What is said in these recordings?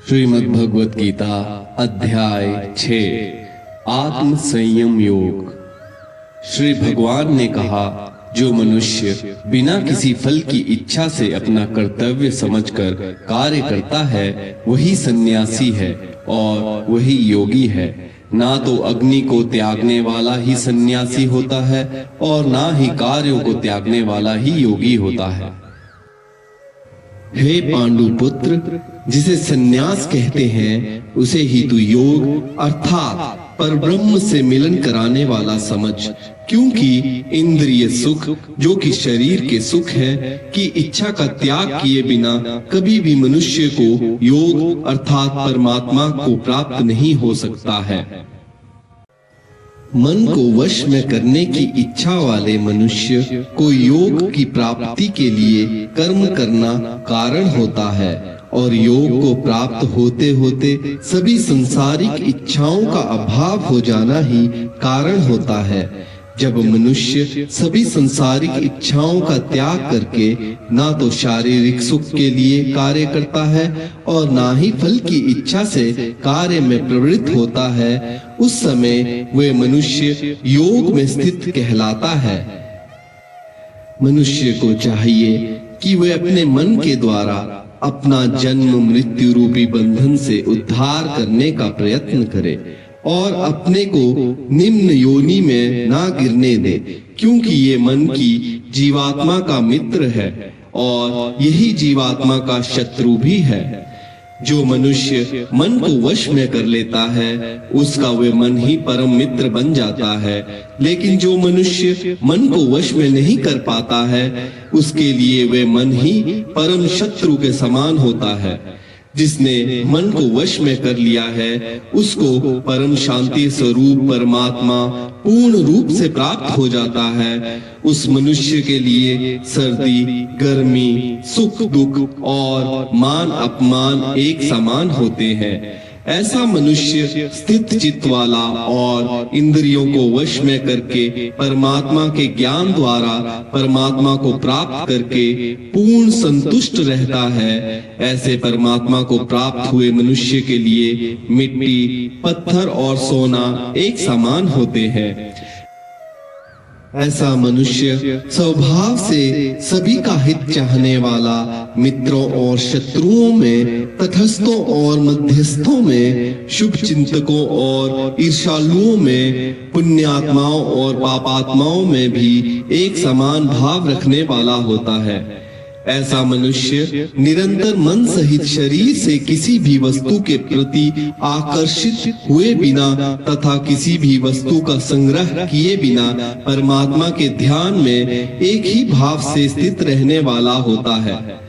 श्रीमद् भगवत गीता अध्याय 6 आत्म संयम योग। श्री भगवान ने कहा, जो मनुष्य बिना किसी फल की इच्छा से अपना कर्तव्य समझकर कार्य करता है वही सन्यासी है और वही योगी है। ना तो अग्नि को त्यागने वाला ही सन्यासी होता है और ना ही कार्यों को त्यागने वाला ही योगी होता है। हे पांडु पुत्र, जिसे सन्यास कहते हैं उसे ही तू योग अर्थात परब्रह्म से मिलन कराने वाला समझ, क्योंकि इंद्रिय सुख जो कि शरीर के सुख है की इच्छा का त्याग किए बिना कभी भी मनुष्य को योग अर्थात परमात्मा को प्राप्त नहीं हो सकता है। मन को वश में करने की इच्छा वाले मनुष्य को योग की प्राप्ति के लिए कर्म करना कारण होता है और योग को प्राप्त होते होते सभी सांसारिक इच्छाओं का अभाव हो जाना ही कारण होता है। जब मनुष्य सभी सांसारिक इच्छाओं का त्याग करके ना तो शारीरिक सुख के लिए कार्य करता है और ना ही फल की इच्छा से कार्य में प्रवृत्त होता है, उस समय वह मनुष्य योग में स्थित कहलाता है। मनुष्य को चाहिए कि वह अपने मन के द्वारा अपना जन्म मृत्यु रूपी बंधन से उद्धार करने का प्रयत्न करे और अपने को निम्न योनि में ना गिरने दे, क्योंकि ये मन की जीवात्मा का मित्र है और यही जीवात्मा का शत्रु भी है। जो मनुष्य मन को वश में कर लेता है उसका वह मन ही परम मित्र बन जाता है, लेकिन जो मनुष्य मन को वश में नहीं कर पाता है उसके लिए वह मन ही परम शत्रु के समान होता है। जिसने मन को वश में कर लिया है उसको परम शांति स्वरूप परमात्मा पूर्ण रूप से प्राप्त हो जाता है। उस मनुष्य के लिए सर्दी गर्मी सुख दुख और मान अपमान एक समान होते हैं। ऐसा मनुष्य स्थित चित्त वाला और इंद्रियों को वश में करके परमात्मा के ज्ञान द्वारा परमात्मा को प्राप्त करके पूर्ण संतुष्ट रहता है। ऐसे परमात्मा को प्राप्त हुए मनुष्य के लिए मिट्टी पत्थर और सोना एक समान होते हैं। ऐसा मनुष्य स्वभाव से सभी का हित चाहने वाला, मित्रों और शत्रुओं में, तटस्थों और मध्यस्थों में, शुभ चिंतकों और ईर्ष्यालुओं में, पुण्यात्माओं और पापात्माओं में भी एक समान भाव रखने वाला होता है। ऐसा मनुष्य निरंतर मन सहित शरीर से किसी भी वस्तु के प्रति आकर्षित हुए बिना तथा किसी भी वस्तु का संग्रह किए बिना परमात्मा के ध्यान में एक ही भाव से स्थित रहने वाला होता है।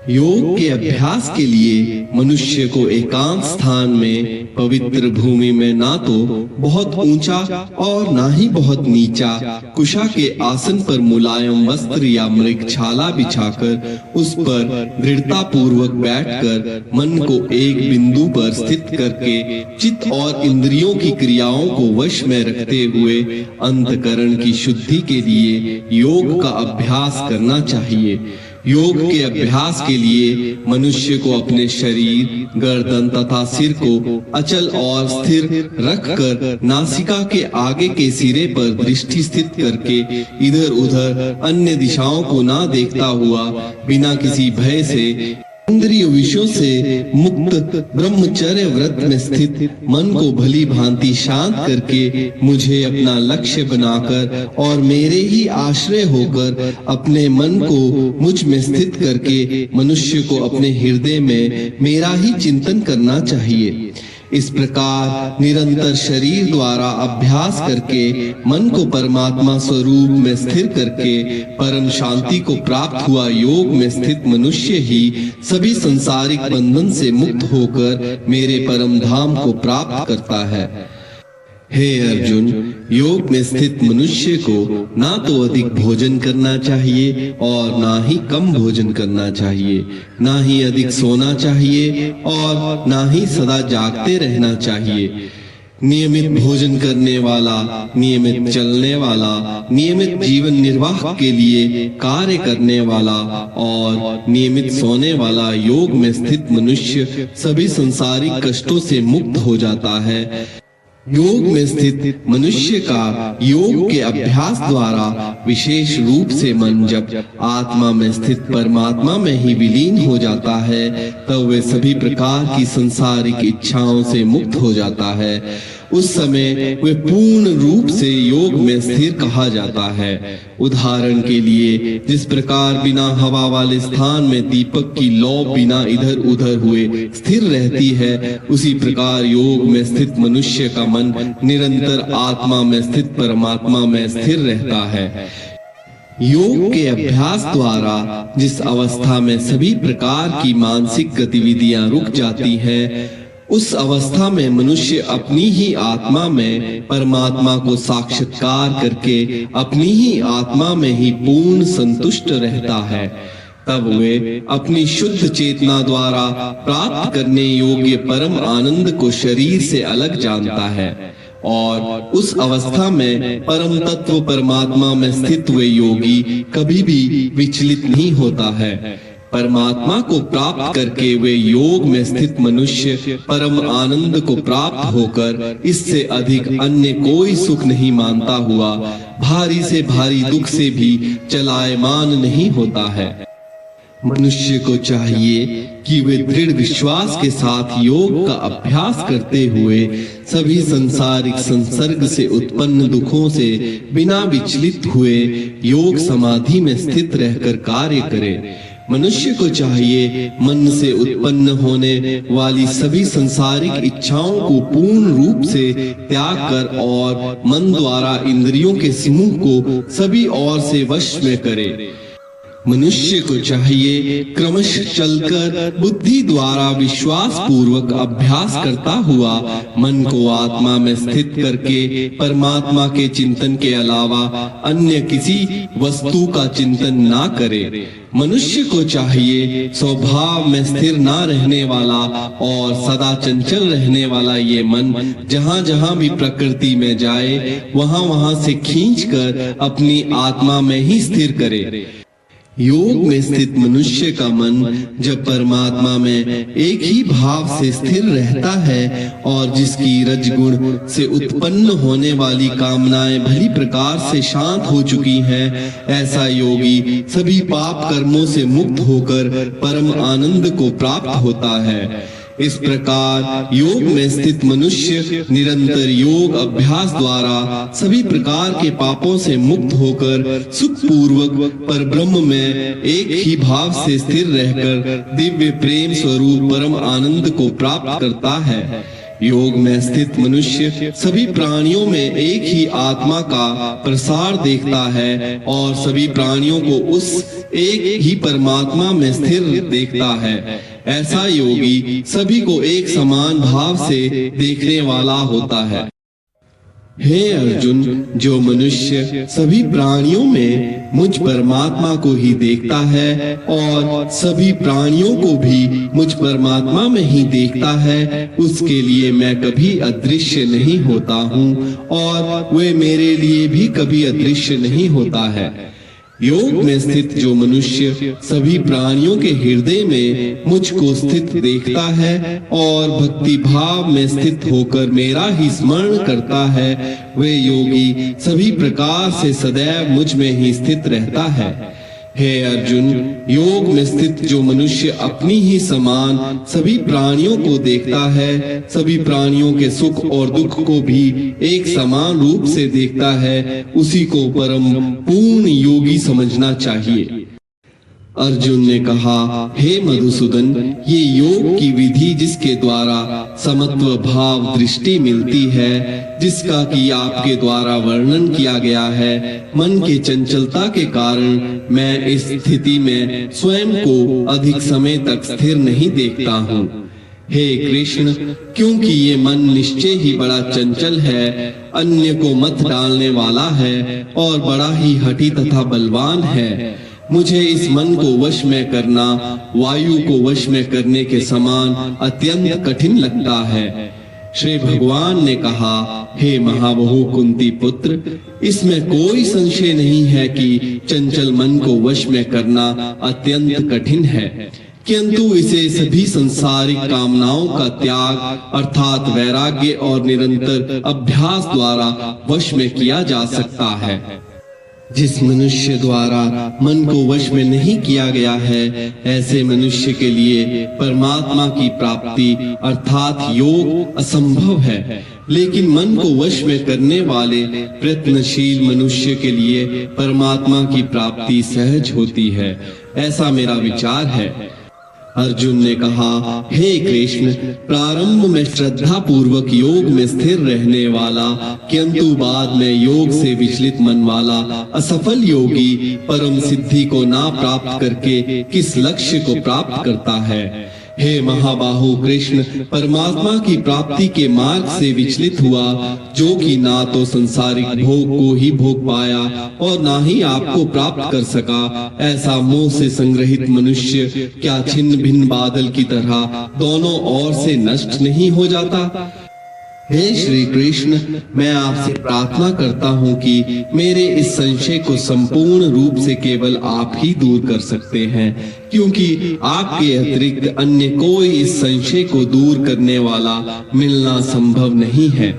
योग के अभ्यास के लिए मनुष्य को एकांत स्थान में पवित्र भूमि में ना तो बहुत ऊंचा और ना ही बहुत नीचा कुशा के आसन पर मुलायम वस्त्र या मृगछाला बिछाकर उस पर दृढ़ता पूर्वक बैठकर मन को एक बिंदु पर स्थित करके चित्त और इंद्रियों की क्रियाओं को वश में रखते हुए अंतकरण की शुद्धि के लिए योग का अभ्यास करना चाहिए। योग के अभ्यास के लिए मनुष्य को अपने शरीर, गर्दन तथा सिर को अचल और स्थिर रखकर नासिका के आगे के सिरे पर दृष्टि स्थित करके इधर उधर अन्य दिशाओं को ना देखता हुआ बिना किसी भय से इंद्रिय विषयों से मुक्त ब्रह्मचर्य व्रत में स्थित मन को भली भांति शांत करके मुझे अपना लक्ष्य बनाकर और मेरे ही आश्रय होकर अपने मन को मुझ में स्थित करके मनुष्य को अपने हृदय में मेरा ही चिंतन करना चाहिए। इस प्रकार निरंतर शरीर द्वारा अभ्यास करके मन को परमात्मा स्वरूप में स्थिर करके परम शांति को प्राप्त हुआ योग में स्थित मनुष्य ही सभी संसारिक बंधन से मुक्त होकर मेरे परम धाम को प्राप्त करता है। हे अर्जुन, योग में स्थित मनुष्य को ना तो अधिक भोजन करना चाहिए और ना ही कम भोजन करना चाहिए, ना ही अधिक सोना चाहिए और ना ही सदा जागते रहना चाहिए। नियमित भोजन करने वाला, नियमित चलने वाला, नियमित जीवन निर्वाह के लिए कार्य करने वाला और नियमित सोने वाला योग में स्थित मनुष्य सभी सांसारिक कष्टों से मुक्त हो जाता है। योग में स्थित मनुष्य का योग के अभ्यास द्वारा विशेष रूप से मन जब आत्मा में स्थित परमात्मा में ही विलीन हो जाता है, तब वे सभी प्रकार की सांसारिक इच्छाओं से मुक्त हो जाता है। उस समय वे पूर्ण रूप से योग में स्थिर कहा जाता है। उदाहरण के लिए, जिस प्रकार बिना हवा वाले स्थान में दीपक की लौ बिना इधर उधर हुए स्थिर रहती है, उसी प्रकार योग में स्थित मनुष्य का मन निरंतर आत्मा में स्थित परमात्मा में स्थिर रहता है। योग के अभ्यास द्वारा जिस अवस्था में सभी प्रकार की मानसिक गतिविधियां रुक जाती हैं, उस अवस्था में मनुष्य अपनी ही आत्मा में परमात्मा को साक्षात्कार करके अपनी ही आत्मा में ही पूर्ण संतुष्ट रहता है। तब वे अपनी शुद्ध चेतना द्वारा प्राप्त करने योग्य परम आनंद को शरीर से अलग जानता है और उस अवस्था में परम तत्व परमात्मा में स्थित हुए योगी कभी भी विचलित नहीं होता है। परमात्मा को प्राप्त करके वे योग में स्थित मनुष्य परम आनंद को प्राप्त होकर इससे अधिक अन्य कोई सुख नहीं मानता हुआ भारी से भारी दुख से भी चलायमान नहीं होता है। मनुष्य को चाहिए कि वे दृढ़ विश्वास के साथ योग का अभ्यास करते हुए सभी सांसारिक संसर्ग से उत्पन्न दुखों से बिना विचलित हुए योग समाधि में स्थित रहकर कार्य करें। मनुष्य को चाहिए मन से उत्पन्न होने वाली सभी सांसारिक इच्छाओं को पूर्ण रूप से त्याग कर और मन द्वारा इंद्रियों के समूह को सभी ओर से वश में करे। मनुष्य को चाहिए क्रमशः चलकर बुद्धि द्वारा विश्वास पूर्वक अभ्यास करता हुआ मन को आत्मा में स्थित करके परमात्मा के चिंतन के अलावा अन्य किसी वस्तु का चिंतन ना करे। मनुष्य को चाहिए स्वभाव में स्थिर ना रहने वाला और सदा चंचल रहने वाला ये मन जहाँ जहाँ भी प्रकृति में जाए वहाँ वहाँ से खींचकर अपनी आत्मा में ही स्थिर करे। योग में स्थित मनुष्य का मन जब परमात्मा में एक ही भाव से स्थिर रहता है और जिसकी रजगुण से उत्पन्न होने वाली कामनाएं भली प्रकार से शांत हो चुकी हैं, ऐसा योगी सभी पाप कर्मों से मुक्त होकर परम आनंद को प्राप्त होता है। इस प्रकार योग में स्थित मनुष्य निरंतर योग अभ्यास द्वारा सभी प्रकार के पापों से मुक्त होकर सुख पूर्वक परब्रह्म में एक ही भाव से स्थिर रहकर दिव्य प्रेम स्वरूप परम आनंद को प्राप्त करता है। योग में स्थित मनुष्य सभी प्राणियों में एक ही आत्मा का प्रसार देखता है और सभी प्राणियों को उस एक ही परमात्मा में स्थिर देखता है। ऐसा योगी सभी को एक समान भाव से देखने वाला होता है। हे अर्जुन, जो मनुष्य सभी प्राणियों में मुझ परमात्मा को ही देखता है और सभी प्राणियों को भी मुझ परमात्मा में ही देखता है, उसके लिए मैं कभी अदृश्य नहीं होता हूँ और वे मेरे लिए भी कभी अदृश्य नहीं होता है। योग में स्थित जो मनुष्य सभी प्राणियों के हृदय में मुझको स्थित देखता है और भक्ति भाव में स्थित होकर मेरा ही स्मरण करता है, वे योगी सभी प्रकार से सदैव मुझ में ही स्थित रहता है। हे अर्जुन, योग में स्थित जो मनुष्य अपनी ही समान सभी प्राणियों को देखता है, सभी प्राणियों के सुख और दुख को भी एक समान रूप से देखता है, उसी को परम पूर्ण योगी समझना चाहिए। अर्जुन ने कहा, हे मधुसूदन, ये योग की विधि जिसके द्वारा समत्व भाव दृष्टि मिलती है, जिसका कि आपके द्वारा वर्णन किया गया है, मन के चंचलता के कारण मैं इस स्थिति में स्वयं को अधिक समय तक स्थिर नहीं देखता हूँ। हे कृष्ण, क्योंकि ये मन निश्चय ही बड़ा चंचल है, अन्य को मत डालने वाला है और बड़ा ही हठी तथा बलवान है, मुझे इस मन को वश में करना वायु को वश में करने के समान अत्यंत कठिन लगता है। श्री भगवान ने कहा, हे महाबहु कुंती पुत्र, इसमें कोई संशय नहीं है कि चंचल मन को वश में करना अत्यंत कठिन है, किंतु इसे सभी संसारिक कामनाओं का त्याग अर्थात वैराग्य और निरंतर अभ्यास द्वारा वश में किया जा सकता है। जिस मनुष्य द्वारा मन को वश में नहीं किया गया है, ऐसे मनुष्य के लिए परमात्मा की प्राप्ति अर्थात योग असंभव है, लेकिन मन को वश में करने वाले प्रयत्नशील मनुष्य के लिए परमात्मा की प्राप्ति सहज होती है, ऐसा मेरा विचार है। अर्जुन ने कहा, हे कृष्ण, प्रारंभ में श्रद्धा पूर्वक योग में स्थिर रहने वाला किंतु बाद में योग से विचलित मन वाला असफल योगी परम सिद्धि को ना प्राप्त करके किस लक्ष्य को प्राप्त करता है? हे महाबाहु कृष्ण, परमात्मा की प्राप्ति के मार्ग से विचलित हुआ, जो कि ना तो संसारिक भोग को ही भोग पाया और ना ही आपको प्राप्त कर सका, ऐसा मोह से संग्रहित मनुष्य क्या छिन्न भिन्न बादल की तरह दोनों ओर से नष्ट नहीं हो जाता? हे श्री कृष्ण, मैं आपसे प्रार्थना करता हूँ कि मेरे इस संशय को संपूर्ण रूप से केवल आप ही दूर कर सकते हैं, क्योंकि आपके अतिरिक्त अन्य कोई इस संशय को दूर करने वाला मिलना संभव नहीं है।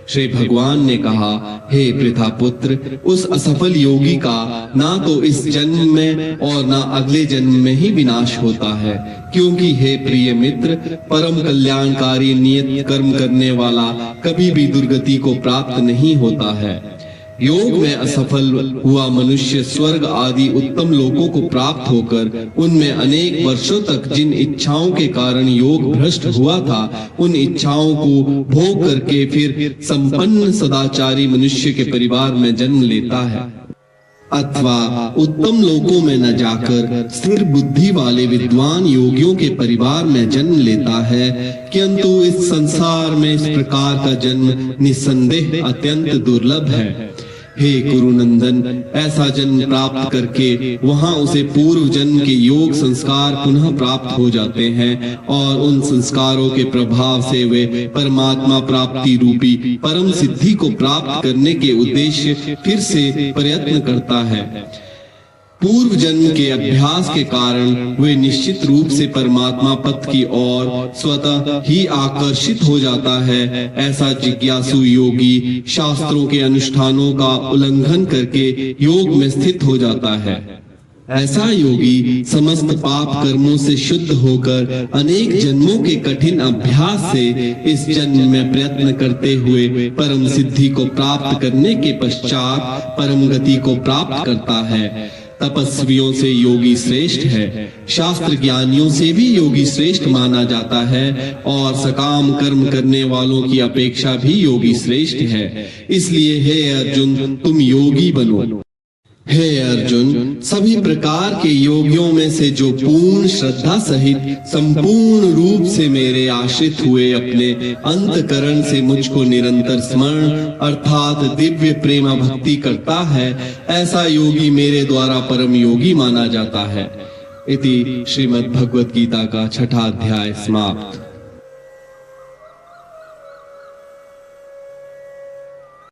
श्री भगवान ने कहा, हे पृथा पुत्र, उस असफल योगी का ना तो इस जन्म में और ना अगले जन्म में ही विनाश होता है, क्योंकि हे प्रिय मित्र, परम कल्याणकारी नियत कर्म करने वाला कभी भी दुर्गति को प्राप्त नहीं होता है। योग में असफल हुआ मनुष्य स्वर्ग आदि उत्तम लोकों को प्राप्त होकर उनमें अनेक वर्षों तक जिन इच्छाओं के कारण योग भ्रष्ट हुआ था, उन इच्छाओं को भोग करके फिर संपन्न सदाचारी मनुष्य के परिवार में जन्म लेता है, अथवा उत्तम लोकों में न जाकर स्थिर बुद्धि वाले विद्वान योगियों के परिवार में जन्म लेता है, किंतु इस संसार में इस प्रकार का जन्म निस्संदेह अत्यंत दुर्लभ है। हे कुरुनंदन, ऐसा जन्म प्राप्त करके वहां उसे पूर्व जन्म के योग संस्कार पुनः प्राप्त हो जाते हैं और उन संस्कारों के प्रभाव से वे परमात्मा प्राप्ति रूपी परम सिद्धि को प्राप्त करने के उद्देश्य फिर से प्रयत्न करता है। पूर्व जन्म के अभ्यास के कारण वे निश्चित रूप से परमात्मा पथ की ओर स्वतः ही आकर्षित हो जाता है। ऐसा जिज्ञासु योगी शास्त्रों के अनुष्ठानों का उल्लंघन करके योग में स्थित हो जाता है। ऐसा योगी समस्त पाप कर्मों से शुद्ध होकर अनेक जन्मों के कठिन अभ्यास से इस जन्म में प्रयत्न करते हुए परम सिद्धि को प्राप्त करने के पश्चात परम गति को प्राप्त करता है। तपस्वियों से योगी श्रेष्ठ है, शास्त्र ज्ञानियों से भी योगी श्रेष्ठ माना जाता है और सकाम कर्म करने वालों की अपेक्षा भी योगी श्रेष्ठ है। इसलिए हे अर्जुन, तुम योगी बनो। हे अर्जुन, सभी प्रकार के योगियों में से जो पूर्ण श्रद्धा सहित संपूर्ण रूप से मेरे आश्रित हुए अपने अंतकरण से मुझको निरंतर स्मरण अर्थात दिव्य प्रेम भक्ति करता है, ऐसा योगी मेरे द्वारा परम योगी माना जाता है। इति श्रीमद् भगवत गीता का 6वां अध्याय समाप्त।